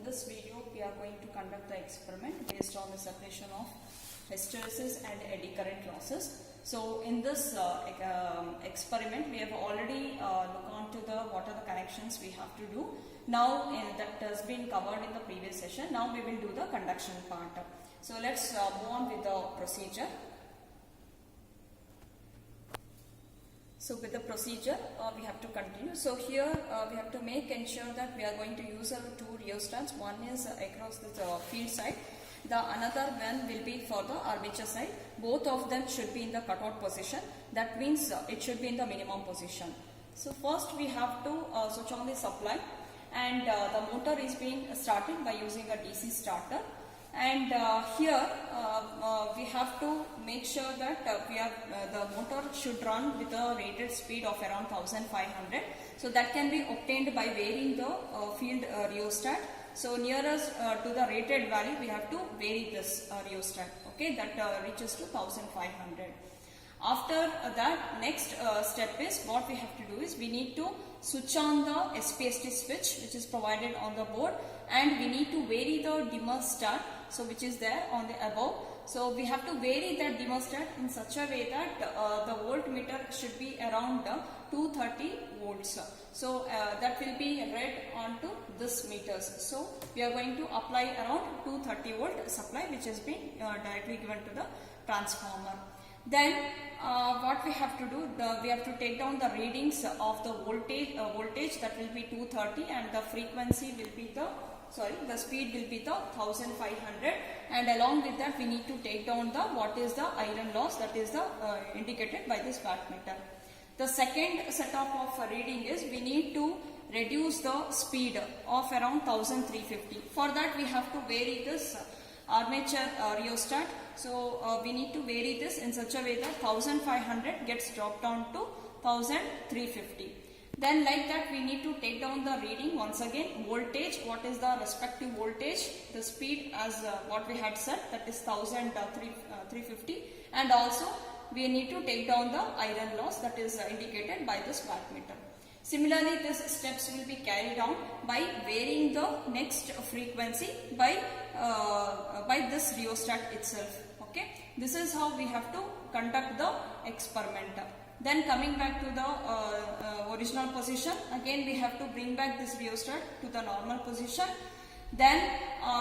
this video we are going to conduct the experiment based on the separation of hysteresis and eddy current losses. So in this experiment we have already looked on to what are the connections we have to do. Now that has been covered in the previous session. Now we will do the conduction part. So let's move on with the procedure. So with the procedure we have to continue. So here we have to ensure that we are going to use our two rheostats. One is across the field side. The another one will be for the armature side. Both of them should be in the cutout position. That means it should be in the minimum position. So first we have to switch on the supply, and the motor is being started by using a DC starter. And here we have to make sure that the motor should run with a rated speed of around 1500. So that can be obtained by varying the field rheostat. So nearest to the rated value we have to vary this rheostat. Okay, that reaches to 1500. After that, next step is what we have to do is we need to switch on the SPST switch which is provided on the board, and we need to vary the dimmer stat, so which is there on the above. So we have to vary that dimmer stat in such a way that the voltmeter should be around 230 volts. So that will be read onto this meters. So we are going to apply around 230 volt supply which has been directly given to the transformer. Then what we have to do, we have to take down the readings of the voltage that will be 230, and the frequency will be the speed will be the 1500, and along with that we need to take down what is the iron loss, that is indicated by this wattmeter. The second setup of reading is we need to reduce the speed of around 1350. For that we have to vary this armature rheostat. So we need to vary this in such a way that 1500 gets dropped down to 1350. Then like that we need to take down the reading once again. Voltage, what is the respective voltage, the speed as what we had said, that is 1350, and also we need to take down the iron loss, that is indicated by this wattmeter. Similarly, these steps will be carried out by varying the next frequency by this rheostat itself. Okay, this is how we have to conduct the experiment. Then coming back to the original position, again we have to bring back this rheostat to the normal position. Then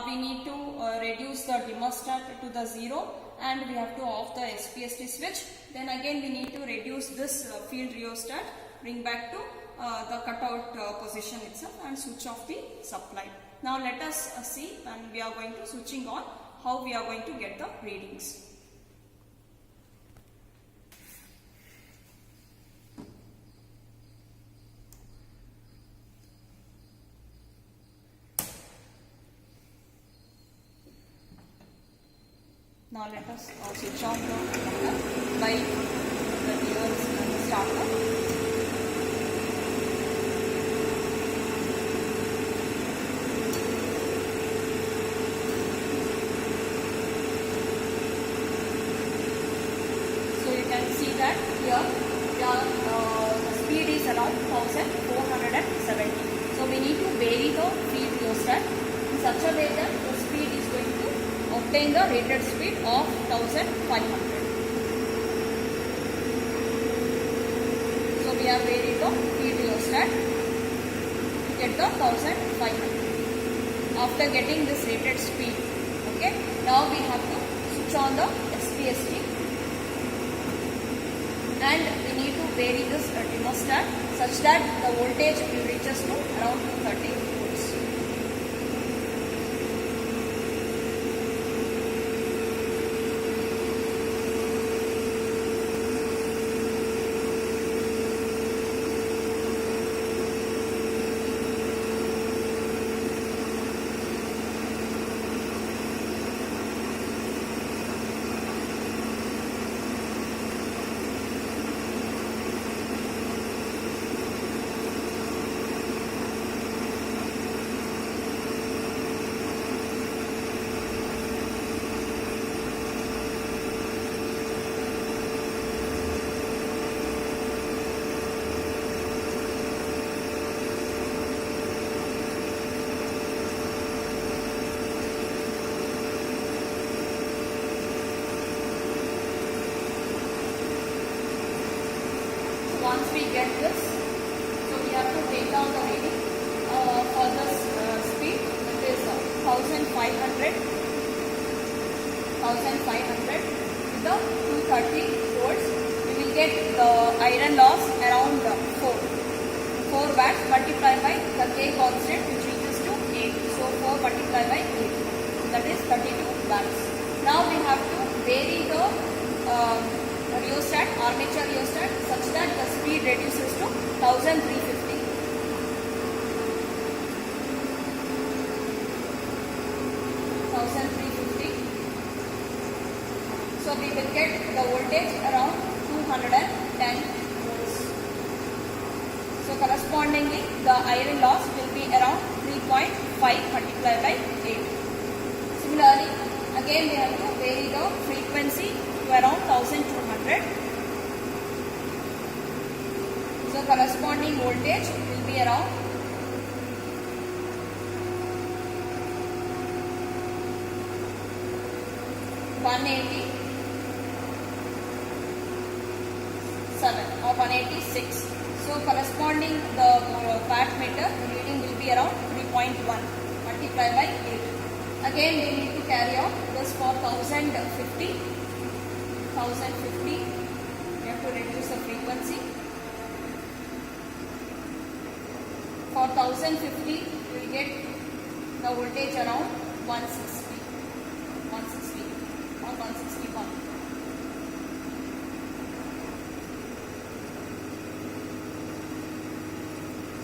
we need to reduce the dimmer stat to the 0, and we have to off the SPST switch. Then again we need to reduce this field rheostat, bring back to the cutout position itself, and switch off the supply. Now let us see when we are going to switching on how we are going to get the readings. Now let us switch on the motor by the gears starter. That here the speed is around 1470. So we need to vary the field rheostat in such a way that the speed is going to obtain the rated speed of 1500. So we have varied the field rheostat to get the 1500. After getting this rated speed, okay, now we have to switch on the SPST. And we need to vary this dimmer stat such that the voltage will reach us to around 230 volts. 500 with the 230 volts. We will get the iron loss around 4 watts multiplied by the K constant, which reaches to 8. So 4 multiplied by 8, that is 32 watts. Now we have to vary the rheostat, armature rheostat, such that the speed reduces to 1350. So we will get the voltage around 210 volts. So correspondingly, the iron loss will be around 3.5 multiplied by 8. Similarly, again we have to vary the frequency to around 1200. So corresponding voltage will be around 187 or 186. So corresponding the wattmeter reading will be around 3.1 multiplied by 8. Again we need to carry out this for 1050. We have to reduce the frequency. For 1050 we will get the voltage around 160 or 161.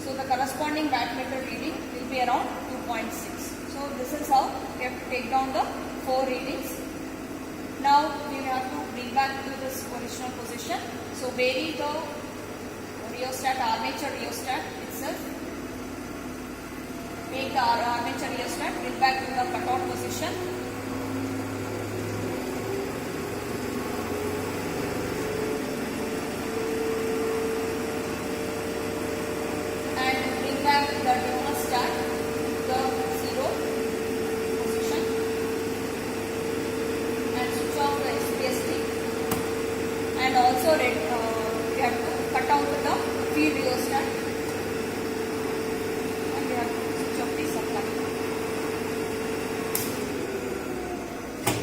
So the corresponding wattmeter reading will be around 2.6. So this is how we have to take down the 4 readings. Now we have to bring back to this original position. So vary the rheostat, armature rheostat itself. Make the armature rheostat, bring back to the cutout position. And bring back the thermostat to the 0 position. And switch off the SPST. And also we have to cut down to the field rheostat. And we have to switch off the supply.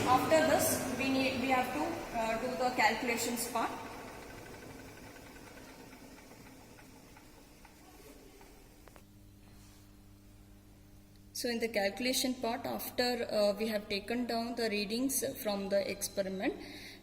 After this, we have to do the calculations part. So in the calculation part, after we have taken down the readings from the experiment,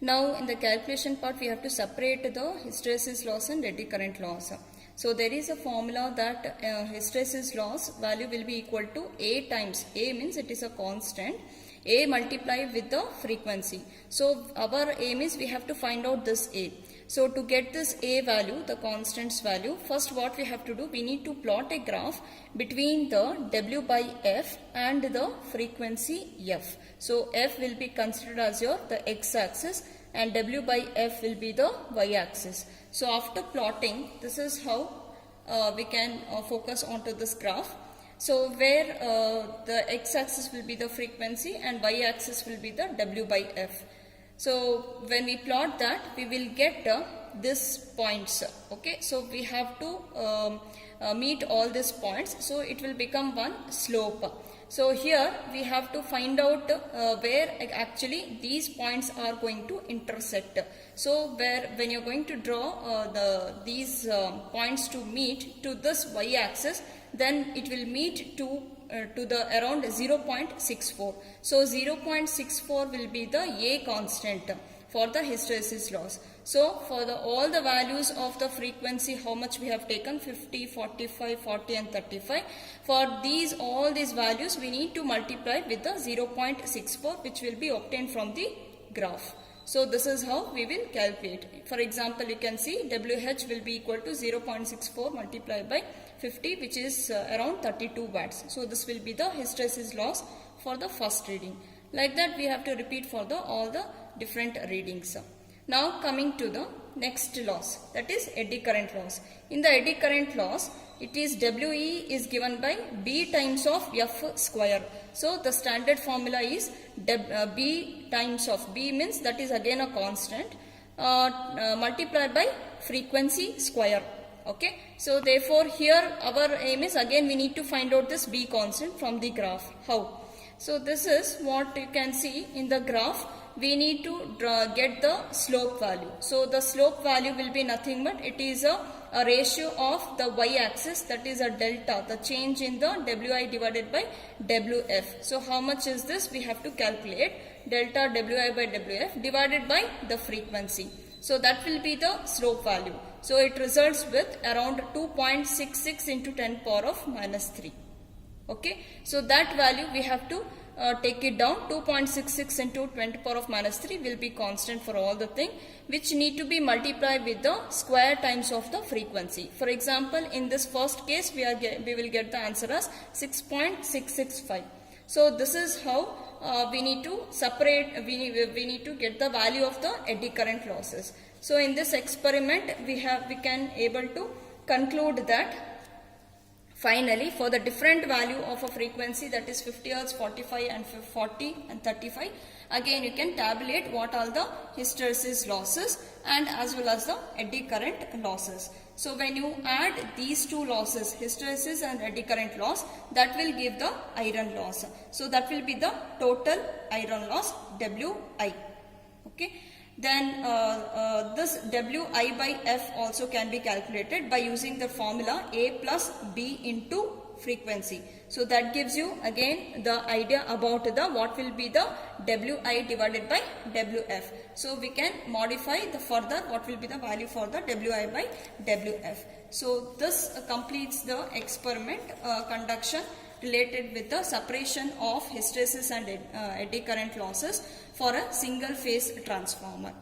now in the calculation part we have to separate the hysteresis loss and eddy current loss. So there is a formula that hysteresis loss value will be equal to A times, A means it is a constant, A multiplied with the frequency. So our aim is we have to find out this A. So to get this A value, the constant's value, first what we have to do, we need to plot a graph between the W by F and the frequency F. So F will be considered as the x-axis and W by F will be the y-axis. So after plotting, this is how we can focus onto this graph. So where the x-axis will be the frequency and y-axis will be the W by F. So when we plot that, we will get this points. Okay, so we have to meet all these points. So it will become one slope. So here we have to find out where actually these points are going to intersect. So when you're going to draw these points to meet to this y-axis, then it will meet to the around 0.64. So 0.64 will be the A constant for the hysteresis loss. So for all the values of the frequency, how much we have taken, 50, 45, 40 and 35. For all these values we need to multiply with the 0.64, which will be obtained from the graph. So this is how we will calculate. For example, you can see WH will be equal to 0.64 multiplied by 50, which is around 32 watts. So this will be the hysteresis loss for the first reading. Like that we have to repeat for all the different readings. Now coming to the next loss, that is eddy current loss. In the eddy current loss, it is WE is given by B times of F square. So the standard formula is B times of B means that is again a constant multiplied by frequency square. Okay, so therefore here our aim is again we need to find out this B constant from the graph. How? So this is what you can see in the graph. We need to get the slope value. So the slope value will be nothing but it is a ratio of the y-axis, that is a delta, the change in the Wi divided by Wf. So how much is this? We have to calculate delta Wi by Wf divided by the frequency. So that will be the slope value. So it results with around 2.66 into 10 power of minus 3. Okay, so that value we have to take it down. 2.66 into 20 power of minus 3 will be constant for all the thing, which need to be multiplied with the square times of the frequency. For example, in this first case we will get the answer as 6.665. So this is how we need to separate, we need to get the value of the eddy current losses. So in this experiment we can able to conclude that finally for the different value of a frequency, that is 50 Hz, 45 and 40 and 35, again you can tabulate what are the hysteresis losses and as well as the eddy current losses. So when you add these two losses, hysteresis and eddy current loss, that will give the iron loss. So that will be the total iron loss, Wi. Okay. Then this Wi by F also can be calculated by using the formula A plus B into frequency. So that gives you again the idea about the what will be the Wi divided by Wf. So we can modify the further what will be the value for the Wi by Wf. So this completes the experiment conduction related with the separation of hysteresis and eddy current losses for a single phase transformer.